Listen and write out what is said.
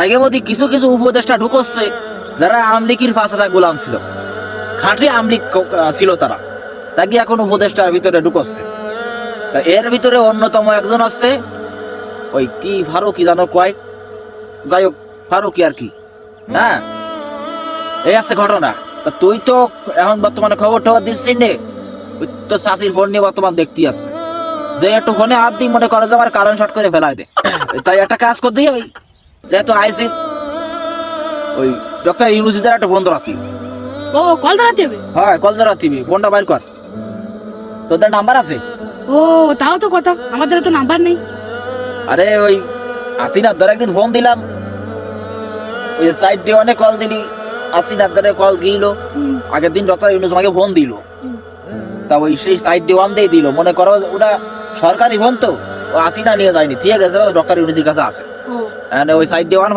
আগে মধ্যে কিছু কিছু উপদেষ্টা ঢুকছে যারা আমলিকির পাঁচটা গোলাম ছিল, খাঁটি আমলিক ছিল তারা, তাকে এখন উপদেষ্টার ভিতরে ঢুকছে। এর ভিতরে অন্যতম একজন আছে ওই কি ফারুকি জানো কয়, যাই হোক ফারুকি আর কি। হ্যাঁ, এই আছে ঘটনা। তা তুই তো এখন বর্তমানে খবর টবর দিচ্ছিস নে, ওই তো চাষির ফোন নিয়ে বর্তমান দেখতে আসছে যে একটু ফোনে হাত দিই মনে করে যে আমার কারণ শর্ট করে ফেলাই দে। তাই একটা কাজ কর দিই, ওই যেহেতু আইসি ওই ডক্টর ইউনুসিদের একটা ফোন ধরাতি। ও কল ধরাতে হবে? হ্যাঁ, কল ধরাতি, ফোনটা বাইর কর। তোদের নাম্বার আছে? ও তাও তো কথা, আমাদের তো নাম্বার নেই। আরে ওই আসিনার ধরে একদিন ফোন দিলাম, ওই সাইড দিয়ে অনেক কল দিলি, আসিনার ধরে কল গিয়েছিল। আগের দিন ডক্টর ইউনুস আমাকে ফোন দিল, তা ওই সেই সাইড দিয়ে ওয়ান দিয়ে দিল, মনে করো ওটা সরকারি ফোন তো, ও আসিনা নিয়ে যায়নি, ঠিক আছে, ডক্টর ইউনুসের কাছে আছে। ওই সাইড দিয়ে ওয়ান